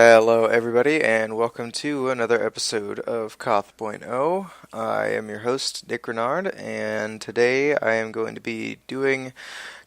Hello, everybody, and welcome to another episode of Koth.0. I am your host, Nick Rennard, and today I am going to be doing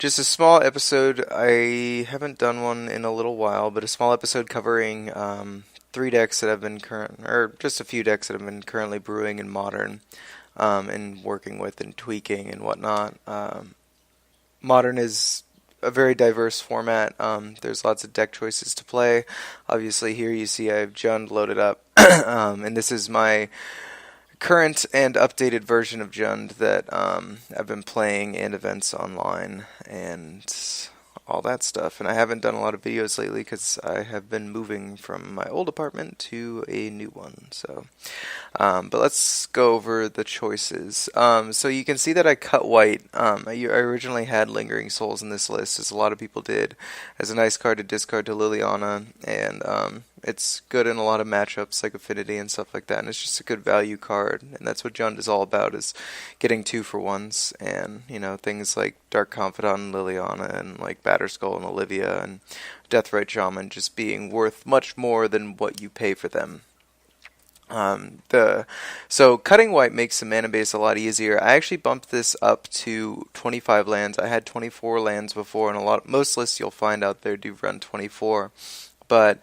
just a small episode. I haven't done one in a little while, but a small episode covering three decks that I've been or just a few decks that I've been currently brewing in Modern, and working with and tweaking and whatnot. Modern is a very diverse format. There's lots of deck choices to play. Obviously, here you see I have Jund loaded up, and this is my current and updated version of Jund that I've been playing in events online and all that stuff. And I haven't done a lot of videos lately because I have been moving from my old apartment to a new one. But let's go over the choices. So you can see that I cut white. I originally had Lingering Souls in this list, as a lot of people did, as a nice card to discard to Liliana, and it's good in a lot of matchups like Affinity and stuff like that, and it's just a good value card, and that's what Jund is all about, is getting 2-for-1s, and, things like Dark Confidant and Liliana, and like Batterskull and Olivia, and Deathrite Shaman just being worth much more than what you pay for them. So cutting white makes the mana base a lot easier. I actually bumped this up to 25 lands. I had 24 lands before, and most lists you'll find out there do run 24. But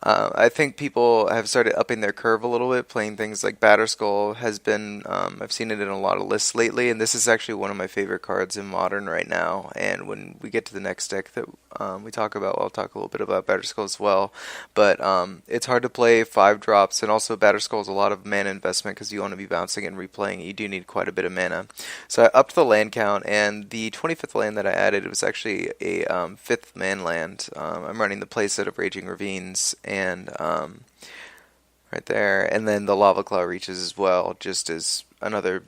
I think people have started upping their curve a little bit, playing things like Batterskull has been, I've seen it in a lot of lists lately, and this is actually one of my favorite cards in Modern right now. And when we get to the next deck that we talk about, I'll talk a little bit about Batterskull as well. But it's hard to play 5-drops, and also Batterskull is a lot of mana investment because you want to be bouncing and replaying. You do need quite a bit of mana. So I upped the land count, and the 25th land that I added was actually a 5th man land. I'm running the playset of Raging Ravines, and right there, and then the Lava Claw Reaches as well, just as another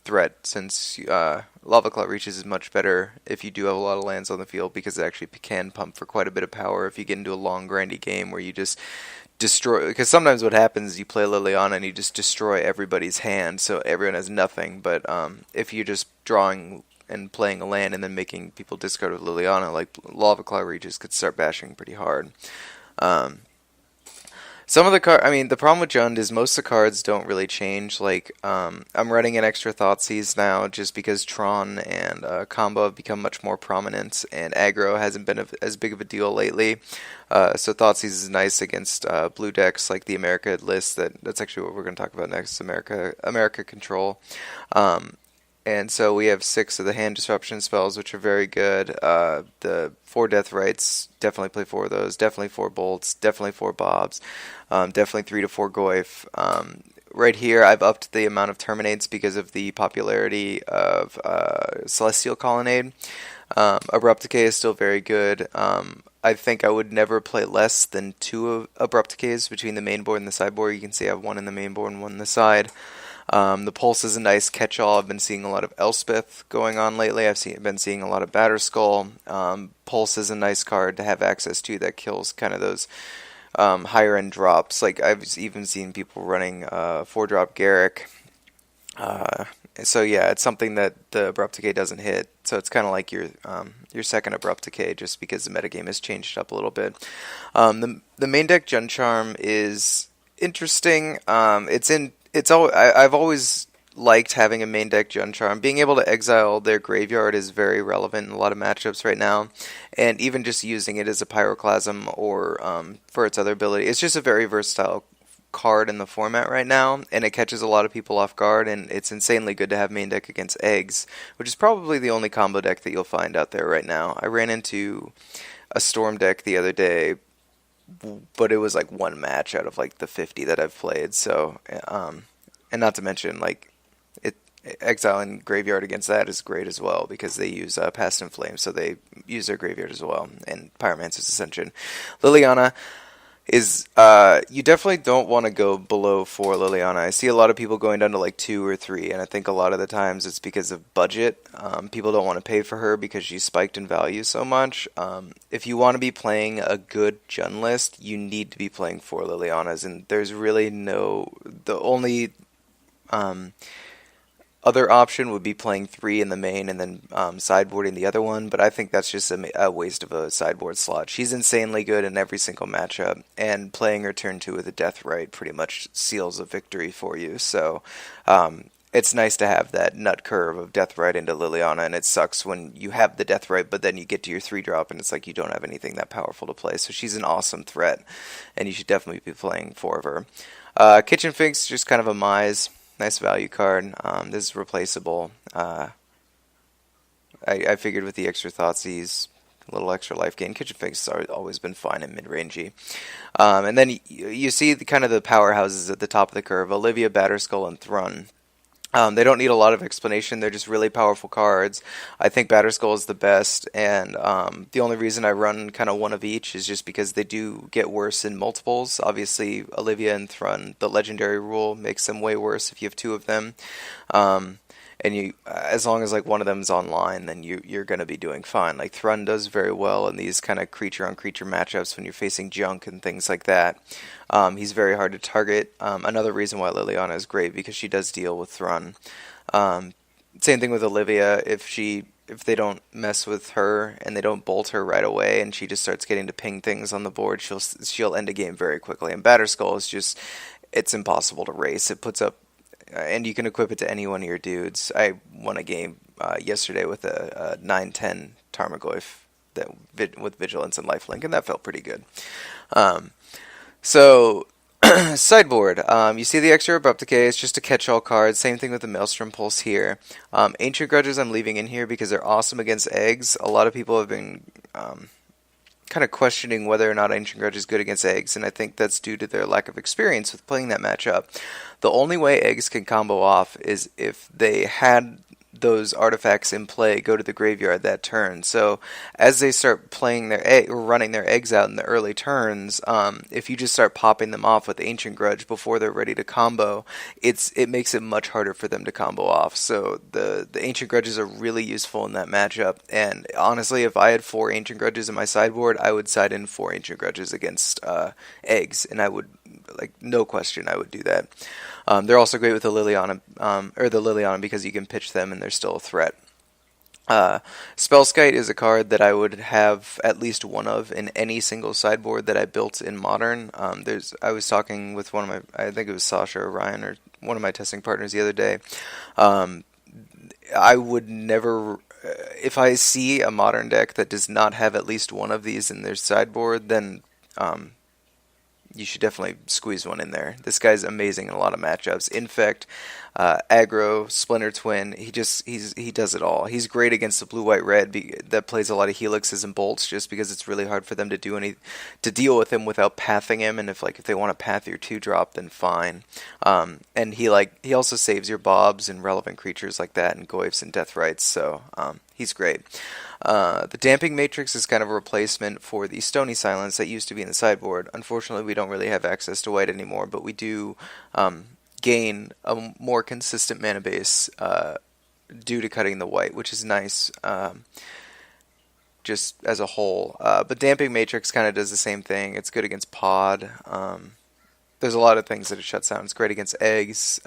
threat, since Lava Claw Reaches is much better if you do have a lot of lands on the field, because it actually can pump for quite a bit of power if you get into a long grindy game where you just destroy, because sometimes what happens is you play Liliana and you just destroy everybody's hand, so everyone has nothing. But if you're just drawing and playing a land and then making people discard with Liliana, like Lava Claw Reaches could start bashing pretty hard. Some of the the problem with Jund is most of the cards don't really change. Like, I'm running an extra Thoughtseize now just because Tron and Combo have become much more prominent, and aggro hasn't been as big of a deal lately. So Thoughtseize is nice against blue decks like the America list. That's actually what we're going to talk about next, America Control. And so we have 6 of the hand disruption spells, which are very good. The 4 Death Rights, definitely play 4 of those. Definitely 4 Bolts, definitely 4 Bobs, definitely 3 to 4 Goyf. Right here, I've upped the amount of Terminates because of the popularity of Celestial Colonnade. Abrupt Decay is still very good. I think I would never play less than 2 Abrupt Decays between the main board and the sideboard. You can see I have 1 in the main board and 1 in the side. The Pulse is a nice catch-all. I've been seeing a lot of Elspeth going on lately. Been seeing a lot of Batterskull. Pulse is a nice card to have access to that kills kind of those higher-end drops. Like, I've even seen people running 4-drop Garrick. So yeah, it's something that the Abrupt Decay doesn't hit. So it's kind of like your second Abrupt Decay, just because the metagame has changed up a little bit. The main deck Jund Charm is interesting. I've always liked having a main deck Jund Charm. Being able to exile their graveyard is very relevant in a lot of matchups right now, and even just using it as a Pyroclasm or for its other ability. It's just a very versatile card in the format right now, and it catches a lot of people off guard, and it's insanely good to have main deck against Eggs, which is probably the only combo deck that you'll find out there right now. I ran into a Storm deck the other day, but it was like one match out of like the 50 that I've played. So, and not to mention, like, exiling graveyard against that is great as well, because they use Past in Flame, so they use their graveyard as well, and Pyromancer's Ascension. Liliana is, you definitely don't want to go below 4 Liliana. I see a lot of people going down to like 2 or 3, and I think a lot of the times it's because of budget. People don't want to pay for her because she's spiked in value so much. If you want to be playing a good Jund list, you need to be playing 4 Lilianas, and there's really the only other option would be playing 3 in the main and then sideboarding the other one, but I think that's just a waste of a sideboard slot. She's insanely good in every single matchup, and playing her turn 2 with a Death Right pretty much seals a victory for you. So it's nice to have that nut curve of Death Right into Liliana, and it sucks when you have the Death Right, but then you get to your 3-drop and it's like you don't have anything that powerful to play. So she's an awesome threat, and you should definitely be playing 4 of her. Kitchen Finks, just kind of a Mize. Nice value card. This is replaceable. I figured with the extra Thoughtseize, a little extra life gain. Kitchen Finks has always been fine in mid-rangey. And then you see kind of the powerhouses at the top of the curve. Olivia, Batterskull, and Thrun. They don't need a lot of explanation. They're just really powerful cards. I think Batterskull is the best, and the only reason I run kind of one of each is just because they do get worse in multiples. Obviously, Olivia and Thrun, the legendary rule makes them way worse if you have 2 of them. And you, as long as like one of them is online, then you're going to be doing fine. Like Thrun does very well in these kind of creature on creature matchups when you're facing junk and things like that. He's very hard to target. Another reason why Liliana is great, because she does deal with Thrun. Same thing with Olivia. If they don't mess with her and they don't bolt her right away, and she just starts getting to ping things on the board, she'll end a game very quickly. And Batterskull is just, it's impossible to race. It puts up, and you can equip it to any one of your dudes. I won a game yesterday with a 9/10 Tarmogoyf with Vigilance and Lifelink, and that felt pretty good. So, sideboard. You see the extra Abrupt Decay. It's just a catch-all card. Same thing with the Maelstrom Pulse here. Ancient Grudges I'm leaving in here because they're awesome against eggs. A lot of people have been kind of questioning whether or not Ancient Grudge is good against eggs, and I think that's due to their lack of experience with playing that matchup. The only way eggs can combo off is if they had those artifacts in play go to the graveyard that turn. So as they start playing their or running their eggs out in the early turns, if you just start popping them off with Ancient Grudge before they're ready to combo, it makes it much harder for them to combo off. So the Ancient Grudges are really useful in that matchup. And honestly, if I had 4 Ancient Grudges in my sideboard, I would side in 4 Ancient Grudges against eggs, and I would, like, no question, I would do that. They're also great with the Liliana, because you can pitch them and they're still a threat. Spellskite is a card that I would have at least one of in any single sideboard that I built in Modern. I was talking with one of I think it was Sasha or Ryan or one of my testing partners the other day. I would never, if I see a Modern deck that does not have at least one of these in their sideboard, then you should definitely squeeze one in there. This guy's amazing in a lot of matchups. Infect, aggro, Splinter Twin. He does it all. He's great against the blue-white-red that plays a lot of helixes and bolts, just because it's really hard for them to deal with him without pathing him. And if they want to path your 2-drop, then fine. And he also saves your Bobs and relevant creatures like that, and Goyfs and Death Rights. So he's great. The Damping Matrix is kind of a replacement for the Stony Silence that used to be in the sideboard. Unfortunately, we don't really have access to white anymore, but we do gain a more consistent mana base due to cutting the white, which is nice just as a whole. But Damping Matrix kind of does the same thing. It's good against Pod. There's a lot of things that it shuts down. It's great against eggs.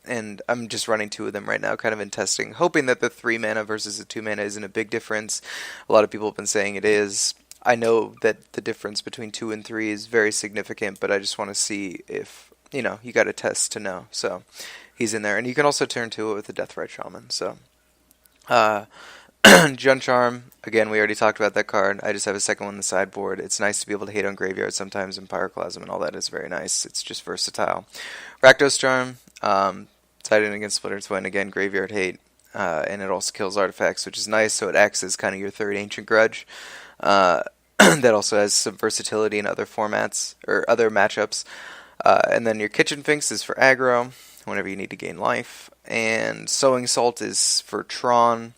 And I'm just running 2 of them right now, kind of in testing, hoping that the 3 mana versus the 2 mana isn't a big difference. A lot of people have been saying it is. I know that the difference between 2 and 3 is very significant, but I just want to see if, you got to test to know. So he's in there. And you can also turn to it with the Deathrite Shaman. So Jun Charm, again, we already talked about that card. I just have a second one in the sideboard. It's nice to be able to hate on graveyard sometimes, and Pyroclasm and all that is very nice. It's just versatile. Rakdos Charm, side in against Splitter Twin, again, graveyard hate, and it also kills artifacts, which is nice, so it acts as kind of your 3rd Ancient Grudge. That also has some versatility in other formats, or other matchups. And then your Kitchen Finks is for aggro, whenever you need to gain life. And Sowing Salt is for Tron.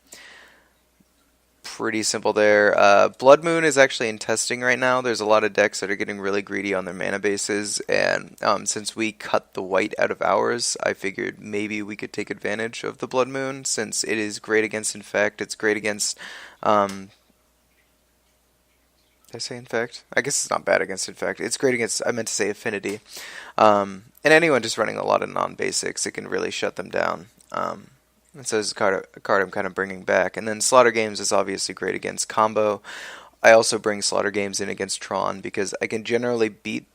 Pretty simple there. Blood Moon is actually in testing right now. There's a lot of decks that are getting really greedy on their mana bases, and since we cut the white out of ours, I figured maybe we could take advantage of the Blood Moon, since it is great against Infect. It's great against... did I say Infect? I guess it's not bad against Infect. It's great against... I meant to say Affinity. And anyone just running a lot of non-basics, it can really shut them down. And so it's a card I'm kind of bringing back. And then Slaughter Games is obviously great against combo. I also bring Slaughter Games in against Tron because I can generally beat